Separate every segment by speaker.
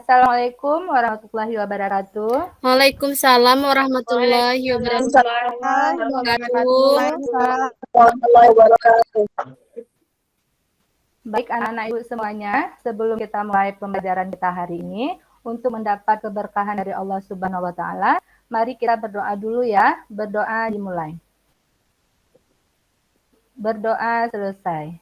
Speaker 1: Assalamualaikum warahmatullahi wabarakatuh.
Speaker 2: Waalaikumsalam warahmatullahi wabarakatuh.
Speaker 1: Baik anak-anak ibu semuanya, sebelum kita mulai pembelajaran kita hari ini, untuk mendapat keberkahan dari Allah Subhanahu wa taala, mari kita berdoa dulu ya. Berdoa dimulai. Berdoa selesai.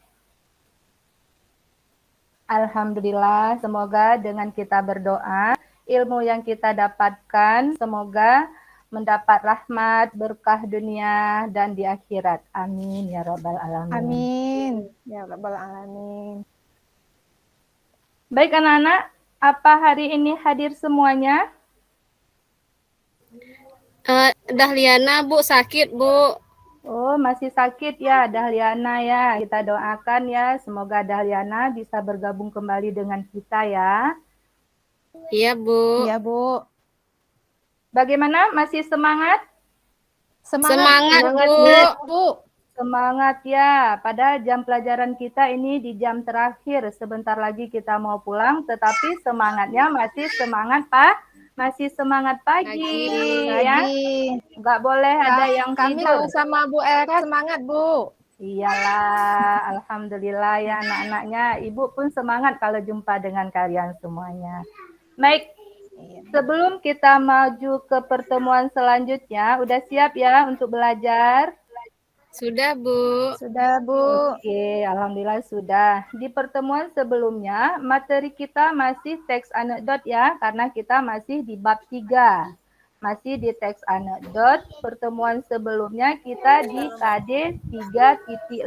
Speaker 1: Alhamdulillah, semoga dengan kita berdoa, ilmu yang kita dapatkan semoga mendapat rahmat, berkah dunia dan di akhirat. Amin ya rabbal alamin.
Speaker 3: Amin ya rabbal alamin.
Speaker 1: Baik anak-anak, apa hari ini hadir semuanya?
Speaker 2: Dahliana Bu sakit Bu.
Speaker 1: Oh, masih sakit ya Dahliana ya. Kita doakan ya, semoga Dahliana bisa bergabung kembali dengan kita ya.
Speaker 2: Iya Bu.
Speaker 3: Iya Bu.
Speaker 1: Bagaimana? Masih semangat?
Speaker 2: Semangat Bu.
Speaker 1: Semangat ya. Pada jam pelajaran kita ini di jam terakhir. Sebentar lagi kita mau pulang, tetapi semangatnya masih semangat Pak. Masih semangat pagi. Ya. Nggak boleh ada yang
Speaker 3: kami
Speaker 1: tidur.
Speaker 3: mau sama Bu Era semangat Bu.
Speaker 1: Iyalah, alhamdulillah ya anak-anaknya. Ibu pun semangat kalau jumpa dengan kalian semuanya. Baik, sebelum kita maju ke pertemuan selanjutnya, udah siap ya untuk belajar?
Speaker 2: Sudah Bu.
Speaker 3: Sudah Bu.
Speaker 1: Oke, alhamdulillah sudah. Di pertemuan sebelumnya, materi kita masih teks anekdot ya, karena kita masih di bab 3. Masih di teks anekdot. Pertemuan sebelumnya kita di KD 3.5,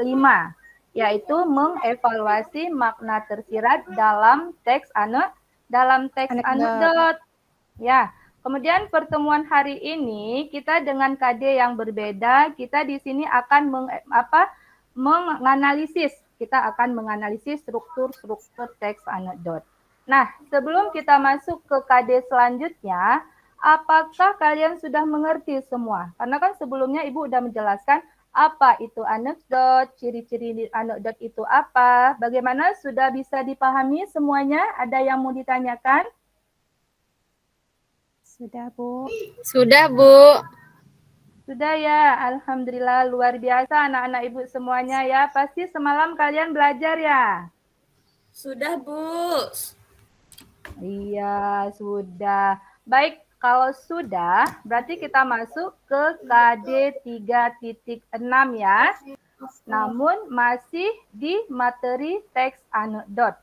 Speaker 1: yaitu mengevaluasi makna tersirat dalam teks anekdot. Ya. Kemudian pertemuan hari ini kita dengan KD yang berbeda, kita di sini akan menganalisis. Kita akan menganalisis struktur teks anekdot. Nah, sebelum kita masuk ke KD selanjutnya, apakah kalian sudah mengerti semua? Karena kan sebelumnya Ibu sudah menjelaskan apa itu anekdot, ciri-ciri anekdot itu apa, bagaimana sudah bisa dipahami semuanya? Ada yang mau ditanyakan?
Speaker 3: Sudah Bu.
Speaker 2: Sudah Bu.
Speaker 1: Sudah ya, alhamdulillah luar biasa anak-anak ibu semuanya ya. Pasti semalam kalian belajar ya?
Speaker 4: Sudah Bu.
Speaker 1: Iya, sudah. Baik, kalau sudah, berarti kita masuk ke KD 3.6 ya. Namun masih di materi teks anekdot.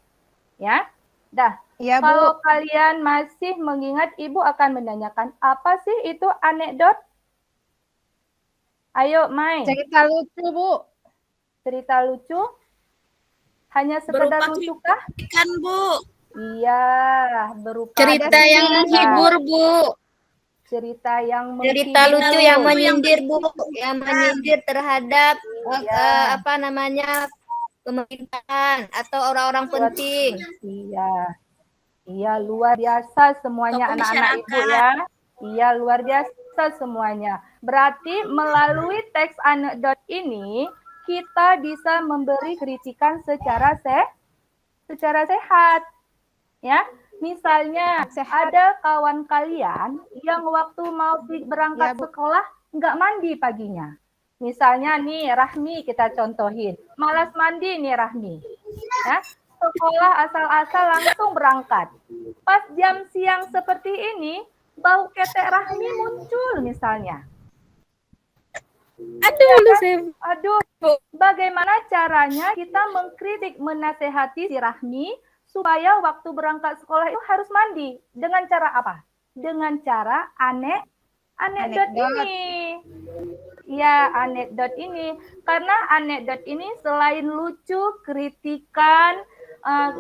Speaker 1: Ya. Dah.
Speaker 3: Ya, Bu.
Speaker 1: Kalau kalian masih mengingat, Ibu akan menanyakan, apa sih itu anekdot? Ayo, Mai.
Speaker 3: Cerita lucu, Bu.
Speaker 1: Cerita lucu? Hanya sekedar lucu kah?
Speaker 4: Kan, Bu.
Speaker 1: Iya, berupa
Speaker 2: cerita yang menghibur, Bu.
Speaker 1: Cerita yang
Speaker 2: cerita lucu yang menyindir, Bu. Yang menyindir terhadap pemerintahan atau orang-orang penting.
Speaker 1: Iya. Iya, luar biasa semuanya anak-anak Ibu ya. Iya, luar biasa semuanya. Berarti melalui teks anekdot ini kita bisa memberi kritikan secara sehat. Ya, misalnya ada kawan kalian yang waktu mau berangkat sekolah nggak mandi paginya. Misalnya nih Rahmi kita contohin, malas mandi nih Rahmi. Ya, sekolah asal-asal langsung berangkat. Pas jam siang seperti ini, bau ketek Rahmi muncul misalnya. Aduh, bagaimana caranya kita mengkritik, menasehati si Rahmi supaya waktu berangkat sekolah itu harus mandi? Dengan cara apa? Dengan cara anekdot ini. Ya, anekdot ini. Karena anekdot ini selain lucu, kritikan,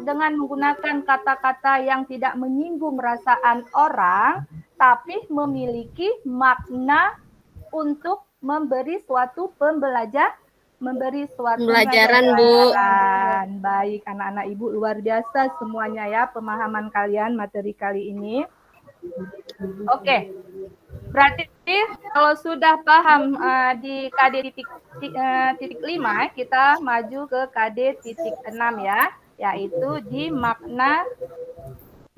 Speaker 1: dengan menggunakan kata-kata yang tidak menyinggung perasaan orang, tapi memiliki makna untuk memberi suatu pembelajaran,
Speaker 2: Bu.
Speaker 1: Baik, anak-anak Ibu luar biasa semuanya ya pemahaman kalian materi kali ini. Oke. Berarti kalau sudah paham di KD titik 5, kita maju ke KD titik 6 ya, yaitu di makna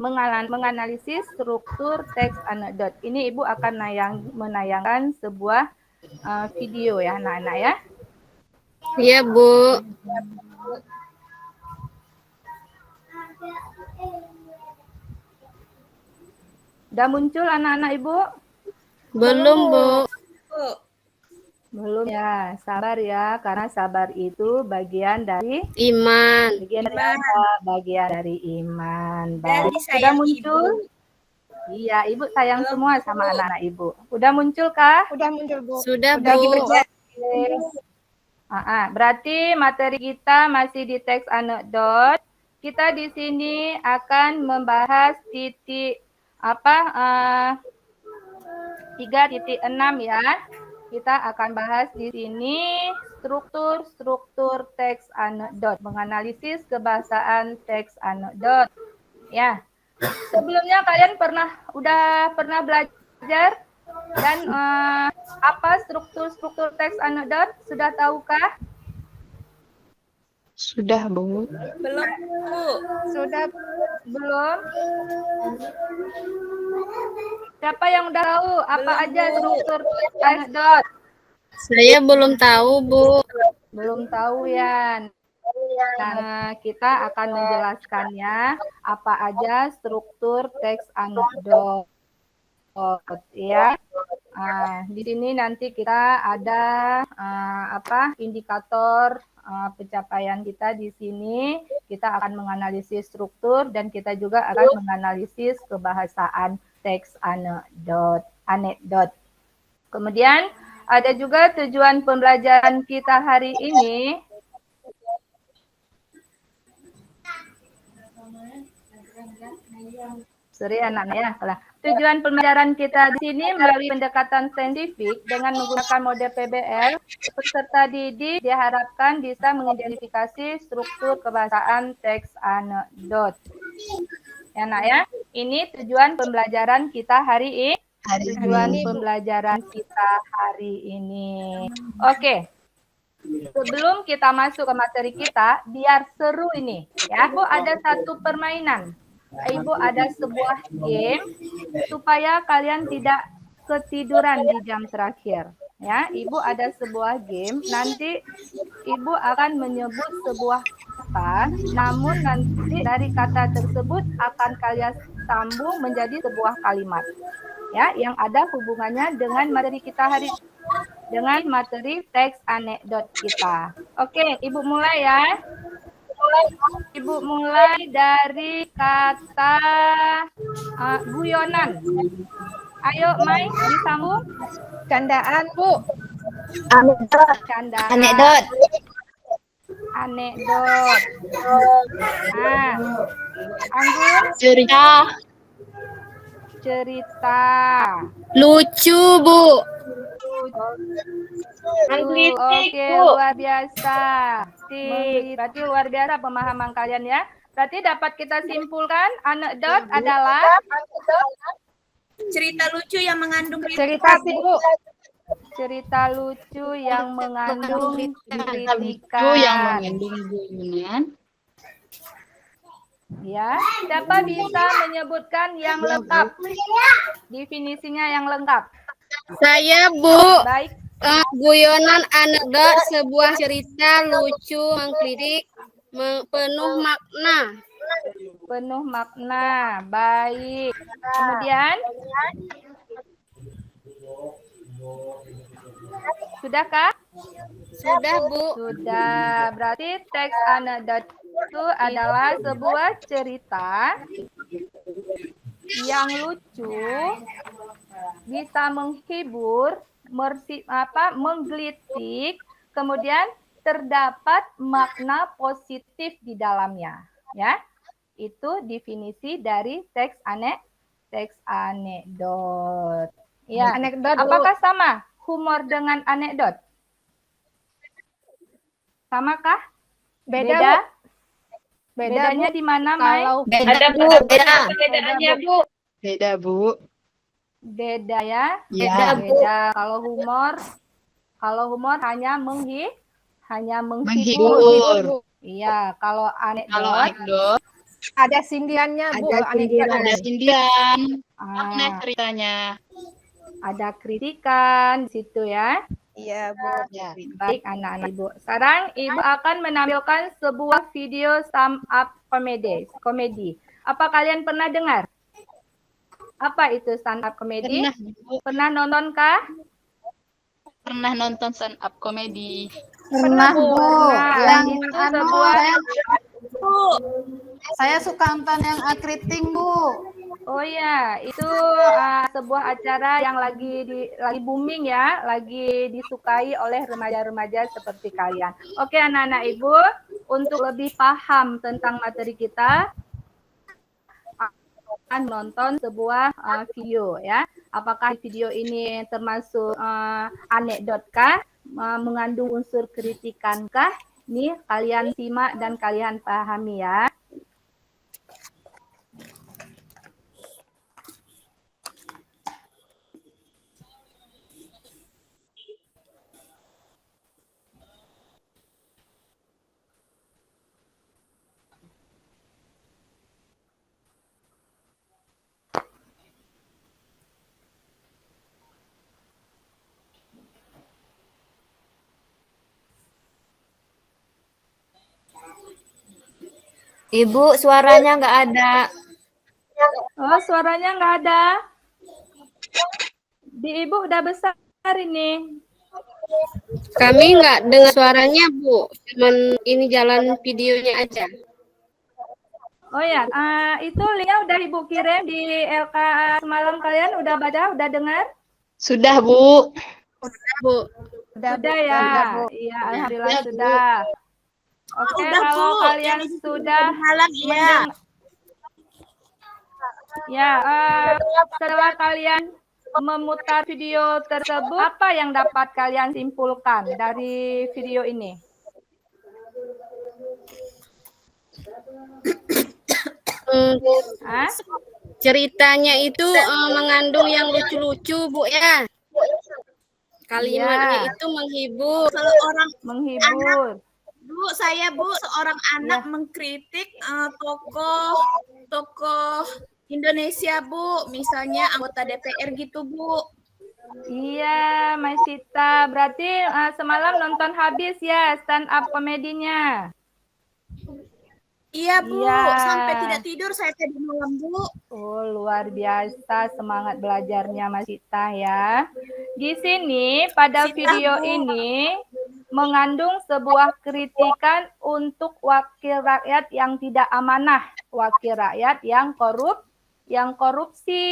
Speaker 1: menganalisis struktur teks anekdot. Ini Ibu akan menayangkan sebuah video ya anak-anak ya.
Speaker 2: Iya, Bu.
Speaker 1: Udah muncul anak-anak Ibu?
Speaker 2: Belum, Bu.
Speaker 4: Bu.
Speaker 1: Belum ya, sabar ya, karena sabar itu bagian dari
Speaker 2: Iman.
Speaker 1: bagian dari iman.
Speaker 4: Dan
Speaker 1: Baik, sudah
Speaker 4: disayang
Speaker 1: muncul? Iya, Ibu sayang semua sama anak-anak Ibu. Udah muncul kah?
Speaker 3: Udah muncul, Bu.
Speaker 2: Sudah,
Speaker 3: Lagi
Speaker 2: Bu.
Speaker 3: berjalan.
Speaker 1: Berarti materi kita masih di teks anekdot. Kita di sini akan membahas 3.6 ya. Kita akan bahas di sini struktur teks anekdot, menganalisis kebahasaan teks anekdot. Ya. Sebelumnya kalian udah pernah belajar dan apa struktur teks anekdot? Sudah tahukah?
Speaker 5: Sudah, Bu.
Speaker 4: Belum, Bu.
Speaker 3: Sudah.
Speaker 1: Belum? Siapa yang udah tahu apa
Speaker 4: Belum,
Speaker 1: aja
Speaker 4: Bu.
Speaker 1: struktur teks anekdot?
Speaker 2: Saya belum tahu, Bu.
Speaker 1: Belum tahu ya. Nah, kita akan menjelaskannya apa aja struktur teks anekdot. Ya. Di sini nanti kita ada indikator pencapaian kita di sini. Kita akan menganalisis struktur dan kita juga akan menganalisis kebahasaan teks anekdot. Kemudian ada juga tujuan pembelajaran kita hari ini. Sorry anak-anak ya, salah. Tujuan pembelajaran kita di sini melalui pendekatan saintifik dengan menggunakan model PBL, peserta didik diharapkan bisa mengidentifikasi struktur kebahasaan teks anekdot. Ya, Nak ya. Ini tujuan pembelajaran kita hari ini. Pembelajaran kita hari ini. Oke. Sebelum kita masuk ke materi kita, biar seru ini. Ya, Ibu ada satu permainan. Ibu ada sebuah game supaya kalian tidak ketiduran di jam terakhir. Ya, Ibu ada sebuah game. Nanti Ibu akan menyebut sebuah kata, namun nanti dari kata tersebut akan kalian sambung menjadi sebuah kalimat. Ya, yang ada hubungannya dengan materi kita hari ini. Dengan materi teks anekdot kita. Oke, Ibu mulai ya. Ibu mulai dari kata guyonan. Ayo, Mai, disambung.
Speaker 3: Candaan, Bu.
Speaker 1: Candaan.
Speaker 2: Anekdot.
Speaker 1: Anekdot. Anggun. Cerita.
Speaker 2: Lucu, Bu.
Speaker 1: Oke, luar biasa. Berarti luar biasa pemahaman kalian ya. Berarti dapat kita simpulkan anekdot adalah
Speaker 4: Cerita lucu yang mengandung
Speaker 3: Cerita sih, Bu.
Speaker 1: cerita lucu yang mengandung
Speaker 5: Lucu
Speaker 1: kritikan.
Speaker 5: yang mengandung guyonan.
Speaker 1: Ya, siapa bisa menyebutkan yang lengkap? Definisinya yang lengkap.
Speaker 2: Saya, Bu.
Speaker 1: Baik,
Speaker 2: Guyonan anekdot sebuah cerita lucu, mengkritik, penuh makna.
Speaker 1: penuh makna. Baik. Kemudian sudahkah?
Speaker 2: Sudah, Bu.
Speaker 1: Sudah. Berarti teks anekdot itu adalah sebuah cerita yang lucu, bisa menghibur, menggelitik, kemudian terdapat makna positif di dalamnya. Ya, itu definisi dari teks anekdot. Ya,
Speaker 3: Anekdot, Bu.
Speaker 1: apakah sama humor dengan anekdot? Samakah?
Speaker 3: Beda, Bu.
Speaker 1: Bedanya di mana, Mai?
Speaker 3: Kalau
Speaker 2: Beda, Bu. Beda.
Speaker 5: Beda, Bu.
Speaker 1: Beda ya?
Speaker 5: Ya.
Speaker 1: Beda. Kalau humor hanya menghibur.
Speaker 5: Menghibur.
Speaker 1: Iya, kalau
Speaker 5: Kalau
Speaker 1: anekdot
Speaker 5: anekdot
Speaker 3: Ada sindirannya, Bu.
Speaker 2: Ada sindiran.
Speaker 5: Ada sindiran. Nih
Speaker 1: Ah,
Speaker 5: ceritanya.
Speaker 1: ada kritikan di situ ya.
Speaker 3: Iya, Bu.
Speaker 5: Ya.
Speaker 1: Baik anak-anak Ibu. Sekarang Ibu akan menampilkan sebuah video sum up komedi. Apa kalian pernah dengar? Apa itu stand up komedi?
Speaker 5: Pernah, Bu.
Speaker 1: Pernah nonton kah?
Speaker 5: Pernah nonton stand up komedi.
Speaker 6: Pernah, Bu.
Speaker 1: Nah,
Speaker 6: Yang
Speaker 1: itu
Speaker 6: anu,
Speaker 1: sebuah
Speaker 6: saya suka nonton yang akriting, Bu.
Speaker 1: oh ya, itu sebuah acara yang lagi booming ya, lagi disukai oleh remaja-remaja seperti kalian. Oke, anak-anak Ibu, untuk lebih paham tentang materi kita akan nonton sebuah video ya. Apakah video ini termasuk anekdot kah, mengandung unsur kritikan kah? Nih kalian simak dan kalian pahami ya.
Speaker 2: Ibu, suaranya nggak ada.
Speaker 1: Oh, suaranya nggak ada. Di Ibu udah besar ini.
Speaker 7: Kami nggak dengar suaranya, Bu. Cuman ini jalan videonya aja.
Speaker 1: Oh ya, itu linknya udah Ibu kirim di LK semalam, kalian udah baca, udah dengar?
Speaker 5: Sudah, Bu.
Speaker 7: Bu.
Speaker 3: Udah,
Speaker 1: Sudah
Speaker 3: Bu.
Speaker 1: ya.
Speaker 3: Udah, Bu.
Speaker 1: Iya, alhamdulillah
Speaker 5: Udah, Bu.
Speaker 1: sudah. Oke,
Speaker 4: Udah,
Speaker 1: kalau
Speaker 4: Bu.
Speaker 1: kalian
Speaker 4: Yang
Speaker 1: sudah
Speaker 4: halang ya.
Speaker 1: ya, setelah kalian memutar video tersebut, apa yang dapat kalian simpulkan dari video ini? Hah?
Speaker 7: Ceritanya itu mengandung yang lucu-lucu, Bu ya. Kalimatnya
Speaker 1: Iya.
Speaker 7: itu menghibur.
Speaker 4: Kalau orang
Speaker 1: Menghibur.
Speaker 4: Bu, saya Bu, seorang anak mengkritik tokoh Indonesia Bu, misalnya anggota DPR gitu Bu.
Speaker 1: Iya, Mas Sita. Berarti semalam nonton habis ya stand up komedinya.
Speaker 4: Iya Bu,
Speaker 1: Iya.
Speaker 4: sampai tidak tidur saya tadi malam Bu.
Speaker 1: Oh, luar biasa semangat belajarnya Mas Sita ya. Di sini pada
Speaker 4: Sita,
Speaker 1: video
Speaker 4: Bu.
Speaker 1: ini mengandung sebuah kritikan untuk wakil rakyat yang tidak amanah, wakil rakyat yang korupsi.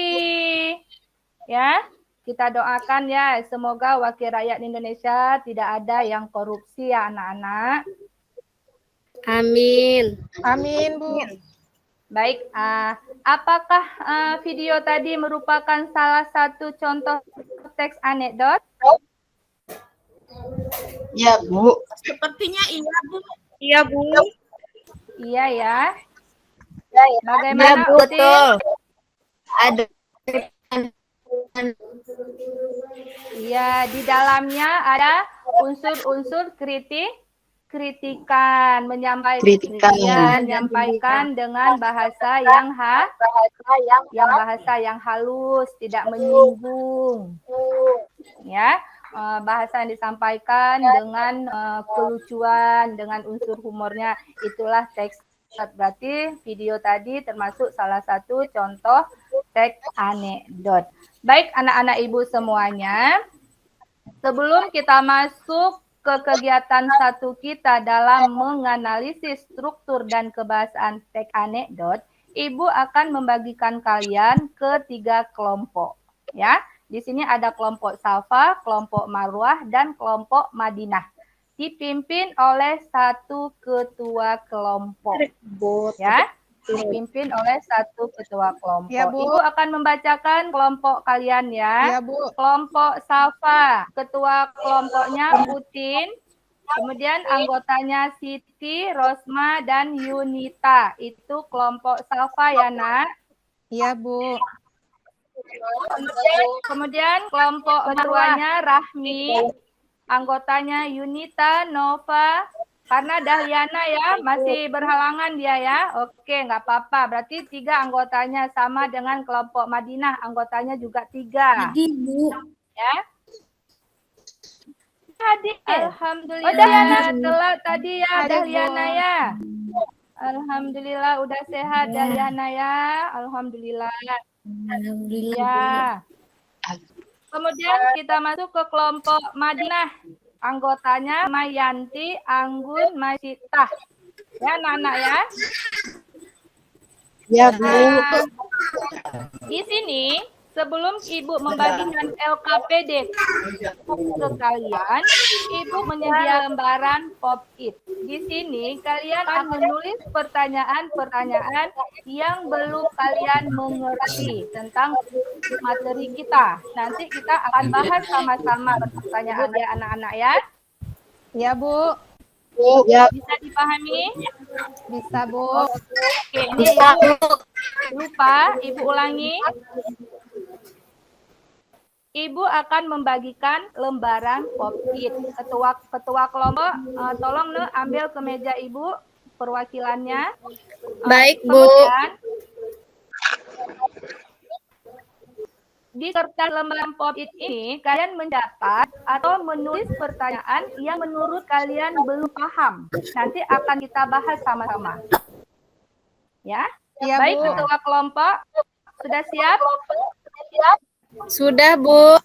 Speaker 1: Ya. Kita doakan ya, semoga wakil rakyat Indonesia tidak ada yang korupsi ya anak-anak.
Speaker 7: Amin.
Speaker 3: Amin, Bu.
Speaker 1: Baik, apakah video tadi merupakan salah satu contoh teks anekdot?
Speaker 5: Ya, Bu.
Speaker 4: Sepertinya iya Bu.
Speaker 1: Iya, Bu. Iya ya.
Speaker 2: Ya,
Speaker 1: Bagaimana
Speaker 2: Bu,
Speaker 1: Utin?
Speaker 2: betul. Ada.
Speaker 1: Iya, di dalamnya ada unsur-unsur kritikan, menyampaikan dengan bahasa yang halus, tidak menyinggung. Ya, bahasa yang disampaikan dengan kelucuan, dengan unsur humornya, itulah teks. Berarti video tadi termasuk salah satu contoh teks anekdot. Baik anak-anak ibu semuanya, sebelum kita masuk ke kegiatan satu kita dalam menganalisis struktur dan kebahasaan teks anekdot, ibu akan membagikan kalian ke 3 kelompok. Ya, di sini ada kelompok Safa, kelompok Marwah, dan kelompok Madinah. Dipimpin oleh satu ketua kelompok. Ya, dipimpin oleh satu ketua kelompok.
Speaker 3: Ya, Bu.
Speaker 1: Ibu akan membacakan kelompok kalian ya.
Speaker 3: Ya, Bu.
Speaker 1: Kelompok Safa, ketua kelompoknya Utin. Kemudian anggotanya Siti, Rosma, dan Yunita. Itu kelompok Safa ya, Nak.
Speaker 3: Iya, Bu.
Speaker 1: Kemudian kelompok ketuanya Rahmi, anggotanya Yunita, Nova, Karena Dahliana ya masih berhalangan dia ya. Oke, nggak apa-apa. Berarti 3 anggotanya sama dengan kelompok Madinah. Anggotanya juga 3.
Speaker 2: Jadi, Bu.
Speaker 1: Ya. Hadir. Alhamdulillah telat tadi ya Dahliana ya. Alhamdulillah udah sehat Dahliana ya. Alhamdulillah.
Speaker 2: Alhamdulillah.
Speaker 1: Ya. Kemudian kita masuk ke kelompok Madinah. Anggotanya Mayanti, Anggun, Masitah. Ya, anak-anak ya.
Speaker 7: Ya, Bu.
Speaker 1: Nah, di sini sebelum Ibu membagikan LKPD ke kalian, Ibu menyedia lembaran pop-it. Di sini kalian akan menulis pertanyaan-pertanyaan yang belum kalian mengerti tentang materi kita. Nanti kita akan bahas sama-sama pertanyaan ya anak-anak ya.
Speaker 3: Ya, Bu.
Speaker 1: Bisa dipahami?
Speaker 3: Bisa, Bu.
Speaker 1: Oke, ini yang lupa, Ibu ulangi. Ibu akan membagikan lembaran pop-it. Ketua kelompok, tolong ambil ke meja Ibu perwakilannya.
Speaker 7: Baik, Bu.
Speaker 1: Kemudian, di kertas lembaran pop-it ini, kalian mendapat atau menulis pertanyaan yang menurut kalian belum paham. Nanti akan kita bahas sama-sama. Ya,
Speaker 3: Ya,
Speaker 1: baik
Speaker 3: Bu.
Speaker 1: ketua kelompok, sudah siap?
Speaker 7: Sudah, Bu.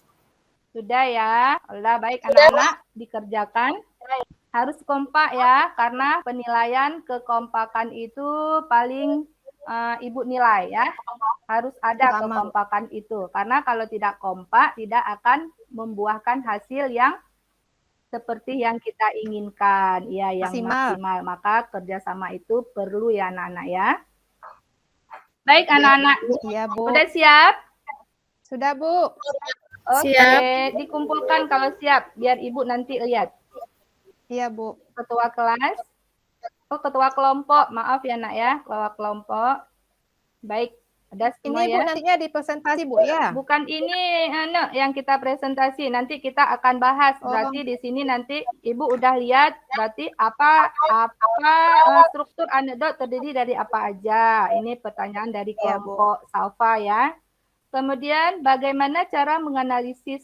Speaker 1: Sudah ya. Allah baik anak-anak dikerjakan. Harus kompak ya, karena penilaian kekompakan itu paling Ibu nilai ya. Harus ada kekompakan itu. Karena kalau tidak kompak, tidak akan membuahkan hasil yang seperti yang kita inginkan. Ya, yang maksimal. Maka kerjasama itu perlu ya anak-anak ya. Baik anak-anak.
Speaker 3: Iya, Bu.
Speaker 1: Sudah siap?
Speaker 3: Sudah, Bu.
Speaker 1: Oke,
Speaker 7: Siap.
Speaker 1: dikumpulkan kalau siap. Biar Ibu nanti lihat.
Speaker 3: Iya, Bu.
Speaker 1: Ketua kelas. Oh, ketua kelompok. Maaf ya, Nak ya. Ketua kelompok. Baik, ada semua
Speaker 3: Ini, Bu,
Speaker 1: ya.
Speaker 3: nantinya di presentasi, Bu, ya?
Speaker 1: Bukan ini yang kita presentasi. Nanti kita akan bahas. Berarti di sini nanti Ibu udah lihat berarti apa struktur anekdot terdiri dari apa aja. Ini pertanyaan dari kelompok Salva ya. Kemudian bagaimana cara menganalisis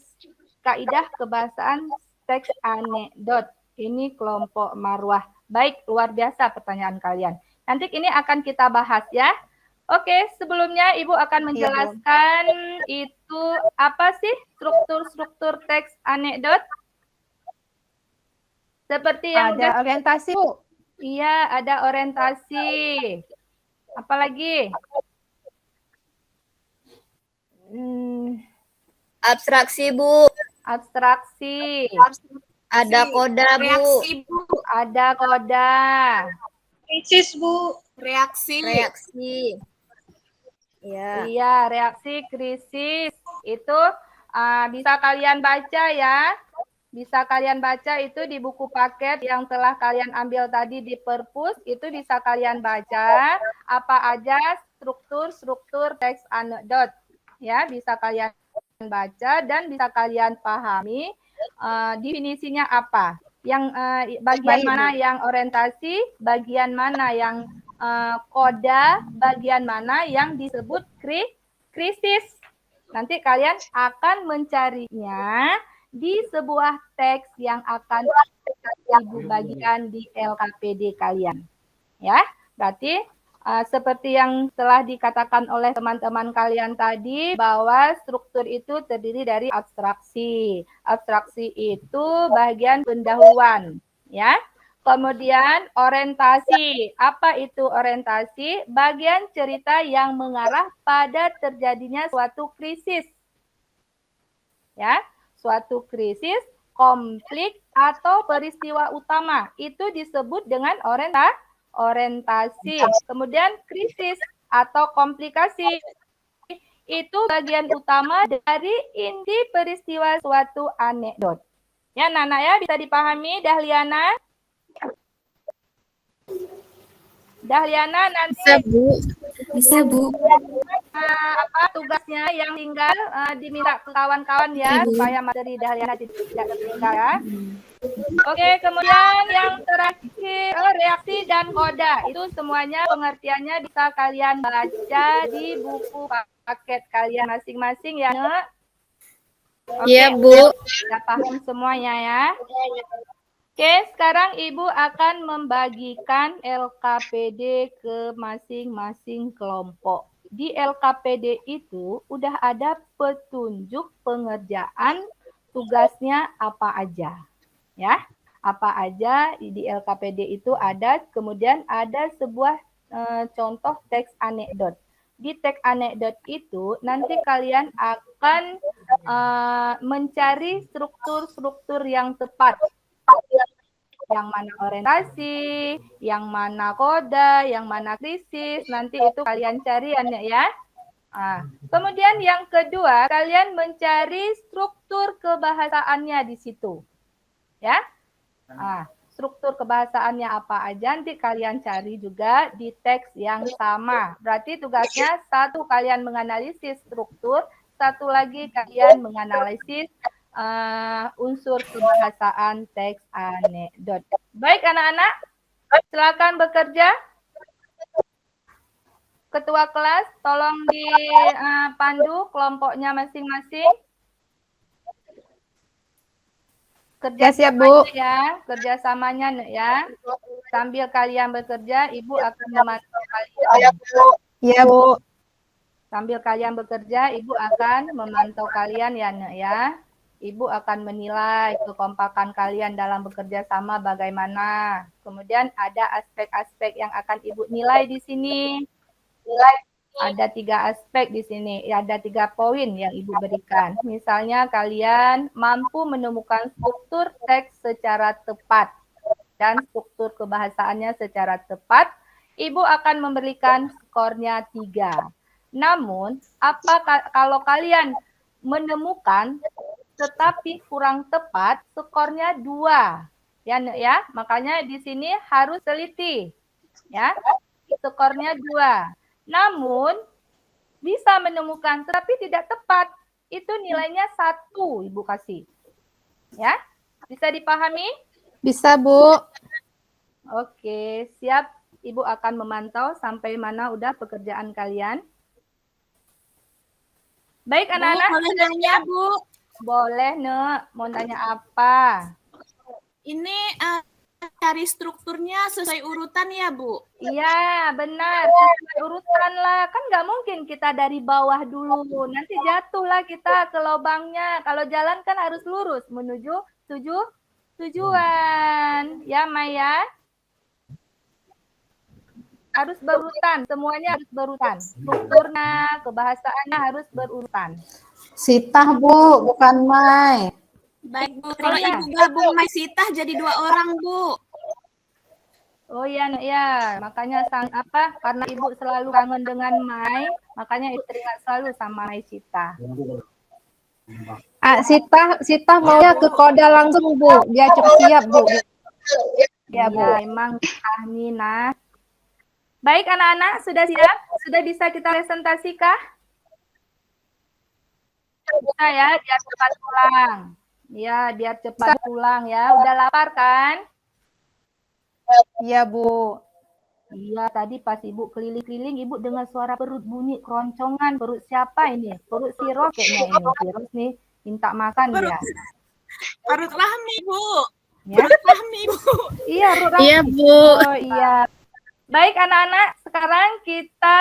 Speaker 1: kaidah kebahasaan teks anekdot. Ini kelompok Marwah. Baik, luar biasa pertanyaan kalian. Nanti ini akan kita bahas ya. Oke, sebelumnya Ibu akan menjelaskan itu apa sih struktur teks anekdot? Seperti yang
Speaker 3: Ada orientasi, Bu.
Speaker 1: Iya, ada orientasi. Apalagi?
Speaker 2: Abstraksi, Bu.
Speaker 1: Abstraksi.
Speaker 2: Ada koda, Bu.
Speaker 4: Reaksi, Bu.
Speaker 1: Ada koda.
Speaker 6: Krisis, Bu.
Speaker 4: Reaksi.
Speaker 2: Ya.
Speaker 1: Iya, reaksi krisis. Itu bisa kalian baca ya. Bisa kalian baca itu di buku paket yang telah kalian ambil tadi di perpus. Itu bisa kalian baca apa aja struktur teks anekdot. Ya, bisa kalian baca dan bisa kalian pahami definisinya apa. Yang bagian mana yang orientasi, bagian mana yang koda, bagian mana yang disebut krisis. Nanti kalian akan mencarinya di sebuah teks yang akan Ibu bagikan di LKPD kalian. Ya, berarti seperti yang telah dikatakan oleh teman-teman kalian tadi bahwa struktur itu terdiri dari abstraksi. Abstraksi itu bagian pendahuluan, ya. Kemudian orientasi. Apa itu orientasi? Bagian cerita yang mengarah pada terjadinya suatu krisis. Ya, suatu krisis, konflik atau peristiwa utama. Itu disebut dengan orientasi. Kemudian krisis atau komplikasi. Itu bagian utama dari inti peristiwa suatu anekdot. Ya, Nana ya, bisa dipahami Dahliana? Dahliana nanti
Speaker 2: Bisa, Bu.
Speaker 1: apa tugasnya yang tinggal diminta ke kawan-kawan ya, supaya materi Dahliana tidak tertinggal ya. Oke, kemudian yang terakhir reaksi dan koda. Itu semuanya pengertiannya bisa kalian baca di buku paket kalian masing-masing ya, Nek. Oke,
Speaker 7: Iya, Bu.
Speaker 1: sudah paham semuanya ya. Oke, sekarang Ibu akan membagikan LKPD ke masing-masing kelompok. Di LKPD itu udah ada petunjuk pengerjaan tugasnya apa aja. Ya, apa aja di LKPD itu ada, kemudian ada sebuah contoh teks anekdot. Di teks anekdot itu nanti kalian akan mencari struktur-struktur yang tepat. Yang mana orientasi, yang mana koda, yang mana krisis, nanti itu kalian cari ya. Kemudian yang kedua, kalian mencari struktur kebahasaannya di situ. Ya. Struktur kebahasaannya apa aja nanti kalian cari juga di teks yang sama. Berarti tugasnya satu kalian menganalisis struktur, satu lagi kalian menganalisis unsur kebahasaan teks anekdot. Baik anak-anak, silakan bekerja. Ketua kelas, tolong dipandu kelompoknya masing-masing.
Speaker 3: siap, Bu.
Speaker 1: Ya, kerjasamanya ya. Sambil kalian bekerja, Ibu akan memantau kalian.
Speaker 3: Iya, Bu.
Speaker 1: Sambil kalian bekerja, Ibu akan memantau kalian ya, Nek ya. Ibu akan menilai kekompakan kalian dalam bekerja sama bagaimana. Kemudian ada aspek-aspek yang akan Ibu nilai di sini. Ada 3 aspek di sini. Ada 3 poin yang Ibu berikan. Misalnya kalian mampu menemukan struktur teks secara tepat dan struktur kebahasaannya secara tepat. Ibu akan memberikan skornya 3. Namun, kalau kalian menemukan tetapi kurang tepat, skornya 2. Ya, Nek ya. Makanya di sini harus teliti. Ya. Skornya 2. Namun bisa menemukan tetapi tidak tepat. Itu nilainya 1 Ibu kasih. Ya. Bisa dipahami?
Speaker 3: Bisa, Bu.
Speaker 1: Oke, siap. Ibu akan memantau sampai mana udah pekerjaan kalian. Baik anak-anak,
Speaker 4: Bu, boleh nanya, Bu?
Speaker 1: Boleh, Nek. Mau tanya apa?
Speaker 4: Ini cari strukturnya sesuai urutan ya, Bu?
Speaker 1: Iya, benar. Sesuai urutan lah. Kan nggak mungkin kita dari bawah dulu. Nanti jatuhlah kita ke lubangnya. Kalau jalan kan harus lurus menuju tujuan. Ya, Maya? Harus berurutan. Semuanya harus berurutan. Strukturnya, kebahasaannya harus berurutan.
Speaker 6: Sitah, Bu, bukan Mai.
Speaker 4: Baik, Bu. Kalau
Speaker 1: Iya.
Speaker 4: Ibu gabung Mai Sitah jadi 2 orang, Bu.
Speaker 1: Oh iya, Nek, ya. Makanya karena Ibu selalu kangen dengan Mai, makanya Ibu teringat selalu sama Mai Cita.
Speaker 3: Sita maunya ke koda langsung, Bu. Biar cepat siap, Bu.
Speaker 1: Ya, Bu. Memang Nina. Baik, anak-anak, sudah siap? Sudah bisa kita presentasikah? Bisa ya, biar cepat pulang. Ya, biar cepat pulang ya. Udah lapar kan?
Speaker 3: Iya, Bu.
Speaker 1: Iya, tadi pas Ibu keliling-keliling, Ibu dengar suara perut bunyi keroncongan. Perut siapa ini? Perut si Ros kayaknya ini. Si Ros nih minta makan dia.
Speaker 4: Perut Rahmi, Bu.
Speaker 1: Ya.
Speaker 4: Perut Rahmi, Bu.
Speaker 1: Iya, Rura.
Speaker 7: Iya, Bu.
Speaker 1: Oh iya. Baik anak-anak, sekarang kita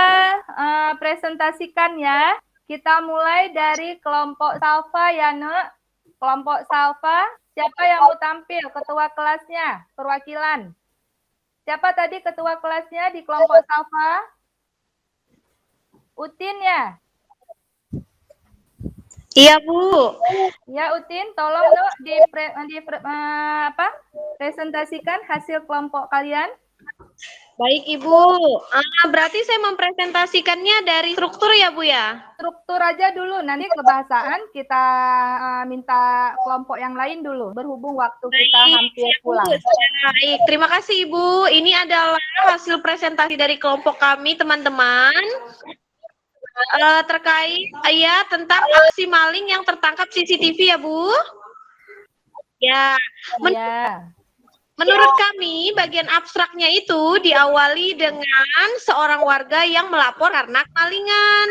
Speaker 1: presentasikan ya. Kita mulai dari kelompok Salva ya, Nek. Kelompok Salva, siapa yang mau tampil? Ketua kelasnya, perwakilan. Siapa tadi ketua kelasnya di kelompok Salva? Utin ya?
Speaker 2: Iya, Bu.
Speaker 1: Ya, Utin, tolong Nek presentasikan hasil kelompok kalian.
Speaker 2: Baik, Ibu. Berarti saya mempresentasikannya dari struktur ya, Bu ya?
Speaker 1: Struktur aja dulu, nanti kebahasaan kita minta kelompok yang lain dulu, berhubung waktu kita hampir pulang.
Speaker 2: Baik, terima kasih Ibu. Ini adalah hasil presentasi dari kelompok kami, teman-teman. terkait tentang aksi maling yang tertangkap CCTV ya, Bu. Ya,
Speaker 1: Iya.
Speaker 2: menurut kami bagian abstraknya itu diawali dengan seorang warga yang melapor karena kemalingan.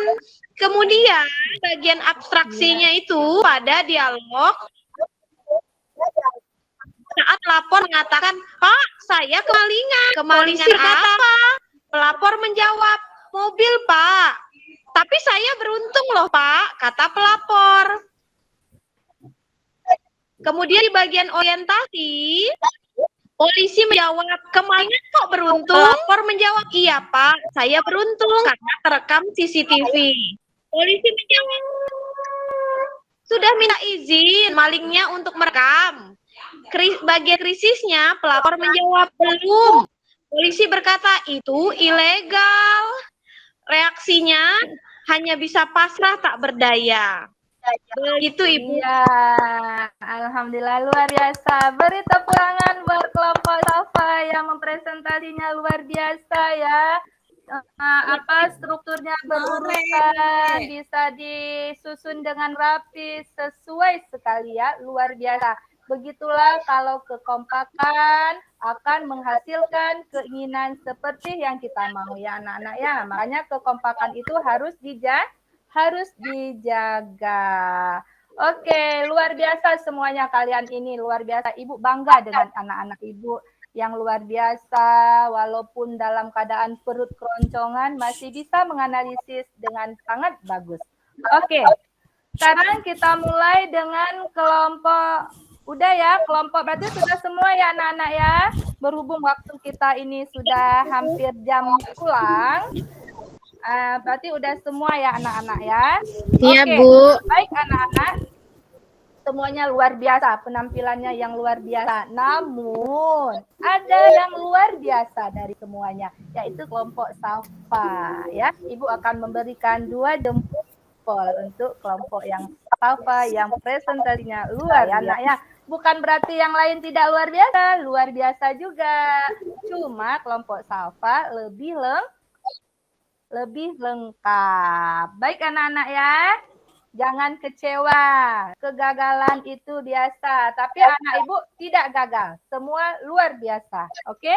Speaker 2: Kemudian bagian abstraksinya itu pada dialog saat pelapor mengatakan, "Pak, saya kemalingan." Kemalingan apa? Pelapor menjawab, "Mobil, Pak." "Tapi saya beruntung loh, Pak," kata pelapor. Kemudian di bagian orientasi, polisi menjawab, "Kemalingan kok beruntung?" Pelapor menjawab, "Iya, Pak, saya beruntung karena terekam CCTV." Polisi menjawab, "Sudah minta izin malingnya untuk merekam?" Bagian krisisnya, pelapor menjawab, "Belum." Polisi berkata, "Itu ilegal." Reaksinya hanya bisa pasrah tak berdaya. Begitu, Ibu.
Speaker 1: Iya, alhamdulillah luar biasa. Beri tepuk tangan buat kelompok Safa yang mempresentasinya luar biasa ya. Strukturnya berurutan, bisa disusun dengan rapi, sesuai sekali ya, luar biasa. Begitulah kalau kekompakan akan menghasilkan keinginan seperti yang kita mau ya anak-anak ya. Makanya kekompakan itu harus dijaga. Oke, luar biasa semuanya kalian ini, luar biasa. Ibu bangga dengan anak-anak ibu yang luar biasa, walaupun dalam keadaan perut keroncongan masih bisa menganalisis dengan sangat bagus. Oke, sekarang kita mulai dengan kelompok, udah ya, kelompok berarti sudah semua ya anak-anak ya. Berhubung waktu kita ini sudah hampir jam pulang, berarti udah semua ya anak-anak ya.
Speaker 7: Iya,
Speaker 1: Oke,
Speaker 7: Bu.
Speaker 1: baik anak-anak. Semuanya luar biasa, penampilannya yang luar biasa. Namun, ada yang luar biasa dari semuanya, yaitu kelompok Safa. Ya, Ibu akan memberikan 2 jempol untuk kelompok yang Safa yang presentasinya luar biasa. Ya, bukan berarti yang lain tidak luar biasa juga. Cuma kelompok Safa lebih lengkap. Baik anak-anak ya. Jangan kecewa, kegagalan itu biasa, tapi anak ibu tidak gagal, semua luar biasa, oke?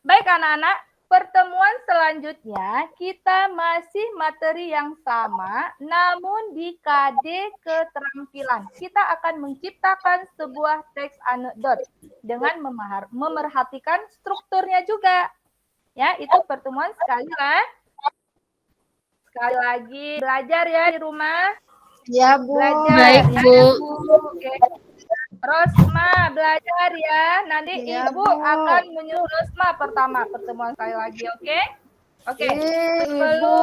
Speaker 1: Baik anak-anak, pertemuan selanjutnya kita masih materi yang sama, namun di KD keterampilan. Kita akan menciptakan sebuah teks anekdot dengan memerhatikan strukturnya juga. Ya, itu pertemuan sekali lagi belajar ya di rumah.
Speaker 6: Ya, Bu.
Speaker 1: Belajar
Speaker 7: Baik,
Speaker 1: ya,
Speaker 7: Bu.
Speaker 1: Oke. Rosma belajar ya. Nanti
Speaker 6: Ya,
Speaker 1: Ibu
Speaker 6: Bu.
Speaker 1: akan menyuruh Rosma pertama pertemuan sekali lagi, oke? Oke.
Speaker 6: Ibu.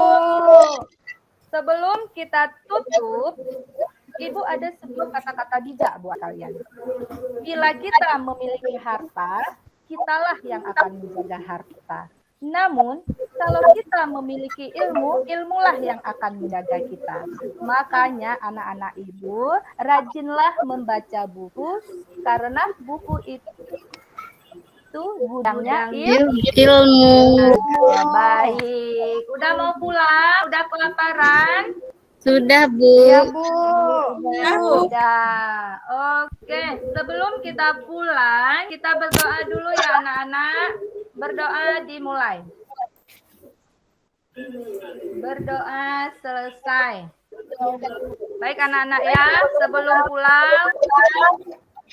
Speaker 1: Sebelum kita tutup, Ibu ada sebuah kata-kata bijak buat kalian. Bila kita memiliki harta, kitalah yang akan menjaga harta. Namun, kalau kita memiliki ilmu, ilmulah yang akan menjaga kita. Makanya anak-anak ibu, rajinlah membaca buku, karena buku itu gudangnya
Speaker 7: Ilmu.
Speaker 1: Ya, baik. Udah mau pulang? Udah kelaparan?
Speaker 7: Sudah, Bu.
Speaker 6: Ya, Bu.
Speaker 1: Sudah. Oke, sebelum kita pulang, kita berdoa dulu ya anak-anak. Berdoa dimulai. Berdoa selesai. Baik anak-anak ya, sebelum pulang,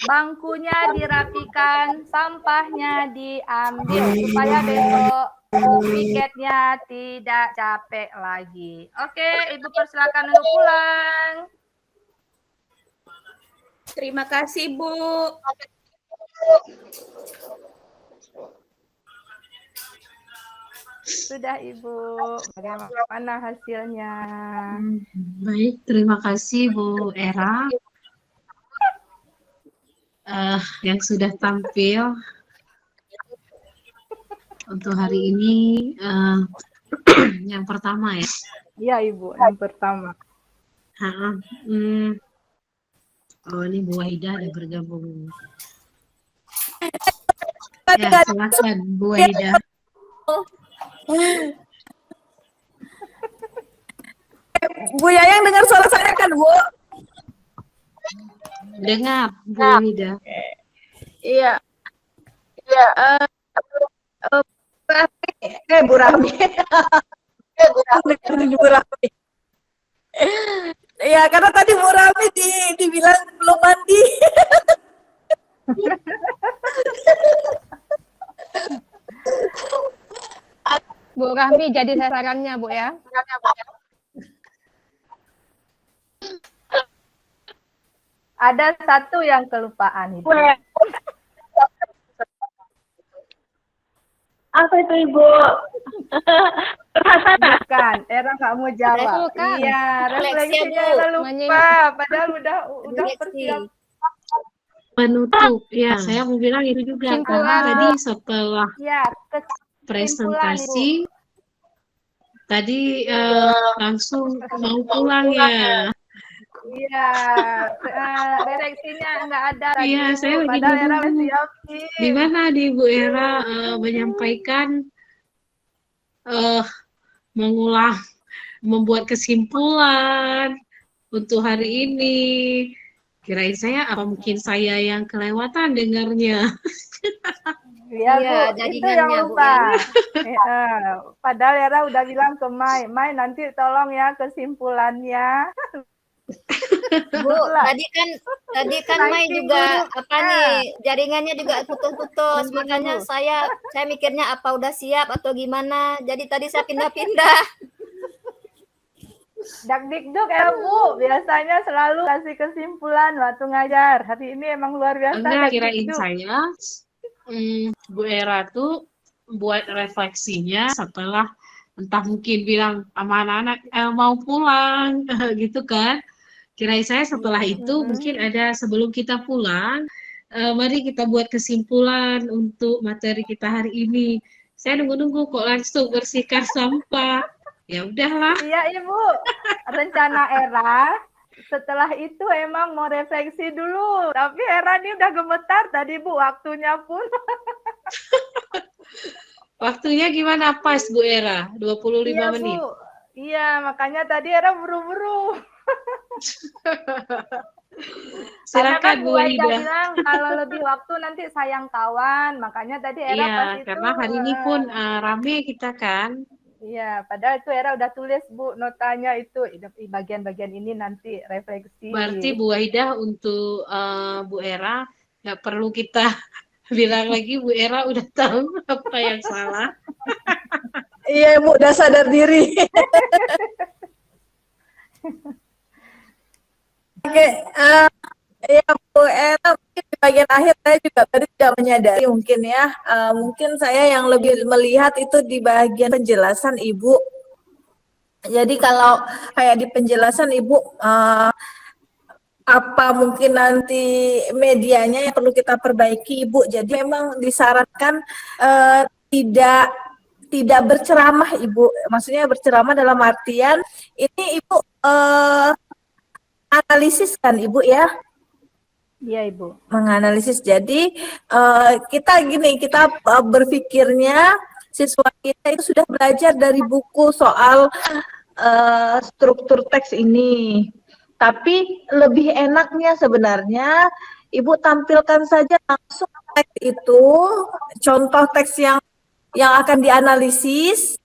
Speaker 1: bangkunya dirapikan, sampahnya diambil supaya besok piketnya tidak capek lagi. Oke, Ibu persilakan untuk pulang.
Speaker 4: Terima kasih, Bu.
Speaker 1: Sudah Ibu, bagaimana hasilnya?
Speaker 8: Baik, terima kasih Bu Era yang sudah tampil untuk hari ini. Yang pertama ya.
Speaker 1: Iya Ibu, yang pertama.
Speaker 8: Oh ini Bu Wahida ada bergabung. Ya silakan Bu Wahida.
Speaker 9: Bu Yayang dengar suara saya kan, Bu?
Speaker 8: Dengar, Bu Wahida.
Speaker 9: Iya. Iya. Bu Rami. Bu Rami. Iya, karena tadi Bu Rami dibilang belum mandi.
Speaker 3: Bu Rahmi jadi sasarannya, Bu ya.
Speaker 1: Ada satu yang kelupaan Ibu.
Speaker 9: Apa itu, Ibu?
Speaker 1: Bukan, Era nggak mau jawab.
Speaker 3: Bukan.
Speaker 1: Iya, refleksinya
Speaker 4: Bu.
Speaker 1: Era lupa. Padahal udah persiap.
Speaker 8: Penutup, ya saya mau bilang itu juga.
Speaker 3: Kesimpulan.
Speaker 8: Karena tadi setelah
Speaker 1: Ya,
Speaker 8: presentasi, tadi langsung mau pulang ya.
Speaker 1: Iya, refleksinya nggak ada.
Speaker 8: Iya,
Speaker 1: tadi,
Speaker 8: saya
Speaker 1: Bu.
Speaker 8: lagi
Speaker 1: Padahal Era
Speaker 8: nunggu.
Speaker 1: siapin.
Speaker 8: Di mana di Bu Era menyampaikan mengulang, membuat kesimpulan untuk hari ini. Kirain saya apa mungkin saya yang kelewatan dengarnya.
Speaker 1: Iya,
Speaker 6: Iya,
Speaker 1: Bu, itu
Speaker 6: jaringannya,
Speaker 1: yang
Speaker 6: Bu,
Speaker 1: lupa. Padahal Era udah bilang ke Mai nanti tolong ya kesimpulannya.
Speaker 6: Bu, tadi kan Mai
Speaker 1: Ranking
Speaker 6: juga
Speaker 1: dulu.
Speaker 6: apa nih, jaringannya juga putus-putus, makanya saya mikirnya apa udah siap atau gimana. Jadi tadi saya pindah-pindah.
Speaker 1: Dakdikduk ya Bu, biasanya selalu kasih kesimpulan waktu ngajar. Hari ini emang luar biasa.
Speaker 8: Enggak, kirain
Speaker 1: dakdikduk.
Speaker 8: saya Bu Era tuh buat refleksinya setelah entah mungkin bilang sama anak-anak mau pulang gitu kan. Kirain saya setelah itu mungkin ada sebelum kita pulang, mari kita buat kesimpulan untuk materi kita hari ini. Saya nunggu-nunggu kok langsung bersihkan sampah. Ya udahlah.
Speaker 1: Iya Ibu, rencana Era setelah itu emang mau refleksi dulu. Tapi Era ini udah gemetar tadi Bu, waktunya pun.
Speaker 8: Waktunya gimana pas Bu Era? 25
Speaker 1: Iya
Speaker 8: menit.
Speaker 1: Bu, iya makanya tadi Era buru-buru. Karena kan
Speaker 8: Silakan Bu
Speaker 1: Bu Aida
Speaker 8: Wahida.
Speaker 1: bilang kalau lebih waktu nanti sayang kawan. Makanya tadi Era pas
Speaker 8: Iya,
Speaker 1: itu.
Speaker 8: karena hari ini pun rame kita kan.
Speaker 1: Iya, padahal itu Era udah tulis Bu notanya itu di bagian-bagian ini nanti refleksi.
Speaker 8: Berarti Bu Wahida untuk Bu Era nggak perlu kita bilang lagi, Bu Era udah tahu apa yang salah.
Speaker 9: Iya, Bu, udah sadar diri. Oke, ya Bu Era, mungkin di bagian akhir saya juga tadi tidak menyadari mungkin ya. Mungkin saya yang lebih melihat itu di bagian penjelasan Ibu. Jadi kalau kayak di penjelasan Ibu, apa mungkin nanti medianya yang perlu kita perbaiki Ibu. Jadi memang disarankan tidak berceramah Ibu. Maksudnya berceramah dalam artian ini Ibu analisis kan Ibu ya?
Speaker 1: Iya Ibu.
Speaker 9: Menganalisis. Jadi kita berpikirnya siswa kita itu sudah belajar dari buku soal struktur teks ini. Tapi lebih enaknya sebenarnya Ibu tampilkan saja langsung teks itu, contoh teks yang akan dianalisis.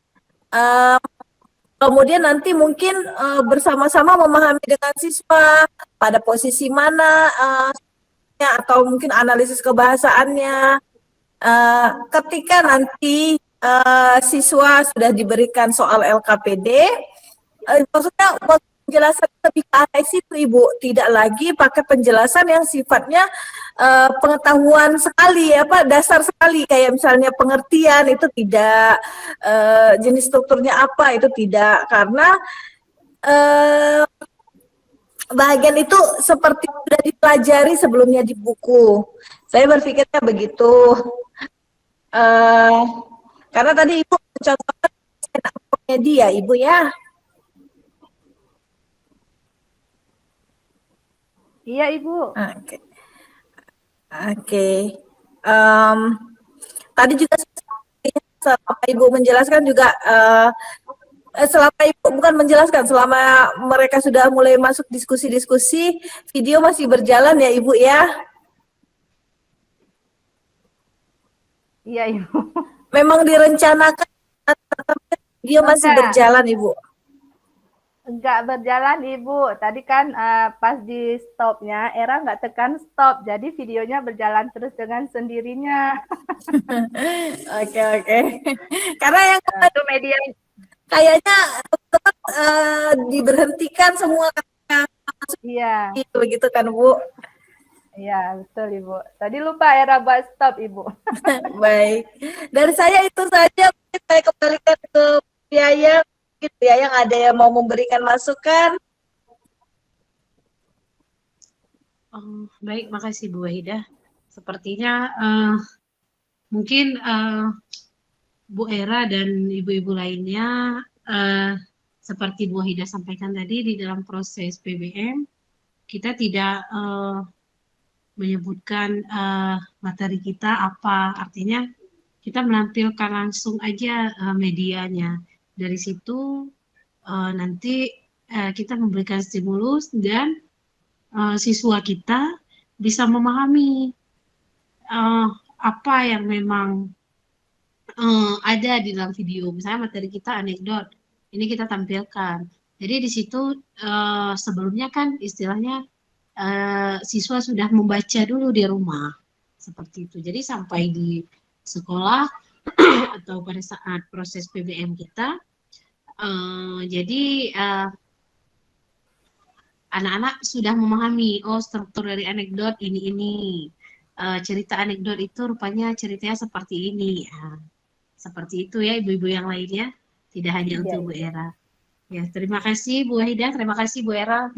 Speaker 9: Kemudian nanti mungkin bersama-sama memahami dengan siswa pada posisi mana atau mungkin analisis kebahasaannya. Ketika nanti siswa sudah diberikan soal LKPD, maksudnya penjelasan lebih ke arah situ Ibu, tidak lagi pakai penjelasan yang sifatnya pengetahuan sekali ya Pak, dasar sekali kayak misalnya pengertian itu tidak, jenis strukturnya apa itu tidak, karena bagian itu seperti sudah dipelajari sebelumnya di buku. Saya berpikirnya begitu. Karena tadi Ibu mencontohkan stand up comedy ya Ibu ya.
Speaker 1: Iya Ibu.
Speaker 9: Oke. Tadi juga setelah Ibu menjelaskan juga selama Ibu bukan menjelaskan, selama mereka sudah mulai masuk diskusi-diskusi, video masih berjalan ya Ibu ya?
Speaker 1: Iya, Ibu.
Speaker 9: Memang direncanakan video masih
Speaker 1: Enggak.
Speaker 9: berjalan Ibu?
Speaker 1: Enggak berjalan, Ibu. Tadi kan pas di stopnya, Era nggak tekan stop. Jadi videonya berjalan terus dengan sendirinya.
Speaker 9: Oke, oke. Karena yang
Speaker 1: Itu media.
Speaker 9: kayaknya teman-teman diberhentikan semua
Speaker 1: Iya,
Speaker 9: gitu, begitu kan Bu?
Speaker 1: iya, betul, Ibu. Tadi lupa Era buat stop, Ibu.
Speaker 9: Baik. Dari saya itu saja. Mungkin saya kembalikan ke Yayang. Gitu, Yayang ada yang mau memberikan masukan?
Speaker 8: Baik, makasih Bu Wahida. Sepertinya mungkin Bu Era dan ibu-ibu lainnya seperti Bu Wahida sampaikan tadi, di dalam proses PBM kita tidak menyebutkan materi kita apa, artinya kita menampilkan langsung aja medianya. Dari situ nanti kita memberikan stimulus dan siswa kita bisa memahami apa yang memang ada di dalam video. Misalnya materi kita anekdot, ini kita tampilkan. Jadi di situ sebelumnya kan istilahnya siswa sudah membaca dulu di rumah, seperti itu. Jadi sampai di sekolah atau pada saat proses PBM kita, jadi anak-anak sudah memahami, oh struktur dari anekdot ini. Cerita anekdot itu rupanya ceritanya seperti ini. Seperti itu ya ibu-ibu yang lainnya, tidak hanya untuk Bu Era. Ya, terima kasih Bu Wahida, terima kasih Bu Era.